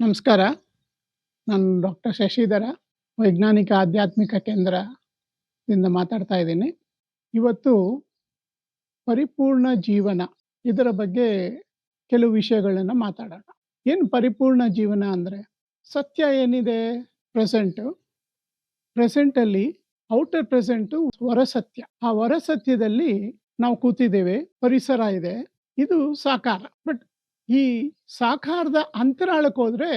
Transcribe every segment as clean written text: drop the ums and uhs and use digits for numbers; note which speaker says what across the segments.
Speaker 1: ನಮಸ್ಕಾರ. ನಾನು ಡಾಕ್ಟರ್ ಶಶಿಧರ, ವೈಜ್ಞಾನಿಕ ಆಧ್ಯಾತ್ಮಿಕ ಕೇಂದ್ರದಿಂದ ಮಾತಾಡ್ತಾ ಇದ್ದೀನಿ. ಇವತ್ತು ಪರಿಪೂರ್ಣ ಜೀವನ ಇದರ ಬಗ್ಗೆ ಕೆಲವು ವಿಷಯಗಳನ್ನು ಮಾತಾಡೋಣ. ಏನು ಪರಿಪೂರ್ಣ ಜೀವನ ಅಂದರೆ, ಸತ್ಯ ಏನಿದೆ ಪ್ರೆಸೆಂಟಲ್ಲಿ ಔಟರ್ ಪ್ರೆಸೆಂಟು ಹೊರಸತ್ಯ. ಆ ಹೊರಸತ್ಯದಲ್ಲಿ ನಾವು ಕೂತಿದ್ದೇವೆ, ಪರಿಸರ ಇದೆ, ಇದು ಸಾಕಾರ. ಬಟ್ ಈ ಸಾಕಾರದ ಅಂತರಾಳಕ್ಕೆ ಹೋದ್ರೆ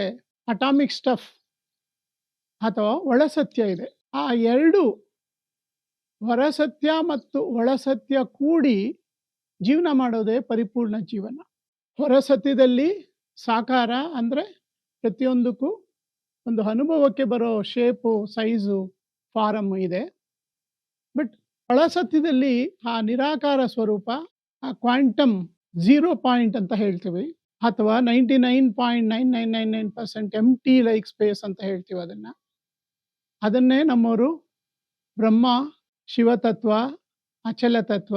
Speaker 1: ಅಟಾಮಿಕ್ ಸ್ಟಫ್ ಅಥವಾ ಒಳಸತ್ಯ ಇದೆ. ಆ ಎರಡು ಹೊರಸತ್ಯ ಮತ್ತು ಒಳಸತ್ಯ ಕೂಡಿ ಜೀವನ ಮಾಡೋದೇ ಪರಿಪೂರ್ಣ ಜೀವನ. ಹೊರಸತ್ಯದಲ್ಲಿ ಸಾಕಾರ ಅಂದರೆ ಪ್ರತಿಯೊಂದಕ್ಕೂ ಒಂದು ಅನುಭವಕ್ಕೆ ಬರೋ ಶೇಪು, ಸೈಜು, ಫಾರಮ್ ಇದೆ. ಬಟ್ ಒಳಸತ್ಯದಲ್ಲಿ ಆ ನಿರಾಕಾರ ಸ್ವರೂಪ, ಆ ಕ್ವಾಂಟಮ್ 0 ಪಾಯಿಂಟ್ ಅಂತ ಹೇಳ್ತೀವಿ, ಅಥವಾ 99.9999% ಎಂಟಿ ಲೈಕ್ ಸ್ಪೇಸ್ ಅಂತ ಹೇಳ್ತೀವಿ. ಅದನ್ನೇ ನಮ್ಮವರು ಬ್ರಹ್ಮ, ಶಿವತತ್ವ, ಅಚಲ ತತ್ವ,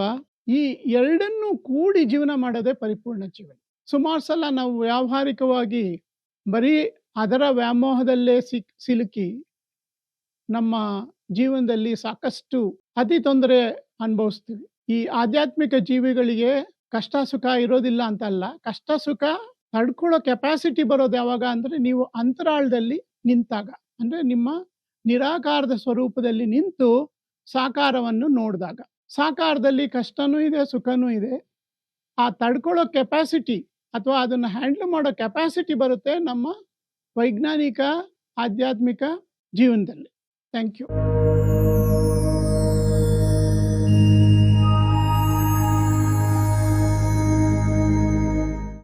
Speaker 1: ಈ ಎರಡನ್ನೂ ಕೂಡಿ ಜೀವನ ಮಾಡೋದೇ ಪರಿಪೂರ್ಣ ಜೀವನ. ಸುಮಾರು ಸಲ ನಾವು ವ್ಯಾವಹಾರಿಕವಾಗಿ ಬರೀ ಅದರ ವ್ಯಾಮೋಹದಲ್ಲೇ ಸಿಲುಕಿ ನಮ್ಮ ಜೀವನದಲ್ಲಿ ಸಾಕಷ್ಟು ಅತಿ ತೊಂದರೆ ಅನುಭವಿಸ್ತೀವಿ. ಈ ಆಧ್ಯಾತ್ಮಿಕ ಜೀವಿಗಳಿಗೆ ಕಷ್ಟ ಸುಖ ಇರೋದಿಲ್ಲ ಅಂತಲ್ಲ, ಕಷ್ಟ ಸುಖ ತಡ್ಕೊಳ್ಳೋ ಕೆಪಾಸಿಟಿ ಬರೋದು ಯಾವಾಗ ಅಂದರೆ ನೀವು ಅಂತರಾಳದಲ್ಲಿ ನಿಂತಾಗ, ಅಂದರೆ ನಿಮ್ಮ ನಿರಾಕಾರದ ಸ್ವರೂಪದಲ್ಲಿ ನಿಂತು ಸಾಕಾರವನ್ನು ನೋಡಿದಾಗ. ಸಾಕಾರದಲ್ಲಿ ಕಷ್ಟನೂ ಇದೆ, ಸುಖನೂ ಇದೆ. ಆ ತಡ್ಕೊಳ್ಳೋ ಕೆಪಾಸಿಟಿ ಅಥವಾ ಅದನ್ನು ಹ್ಯಾಂಡಲ್ ಮಾಡೋ ಕೆಪಾಸಿಟಿ ಬರುತ್ತೆ ನಮ್ಮ ವೈಜ್ಞಾನಿಕ ಆಧ್ಯಾತ್ಮಿಕ ಜೀವನದಲ್ಲಿ. Thank you.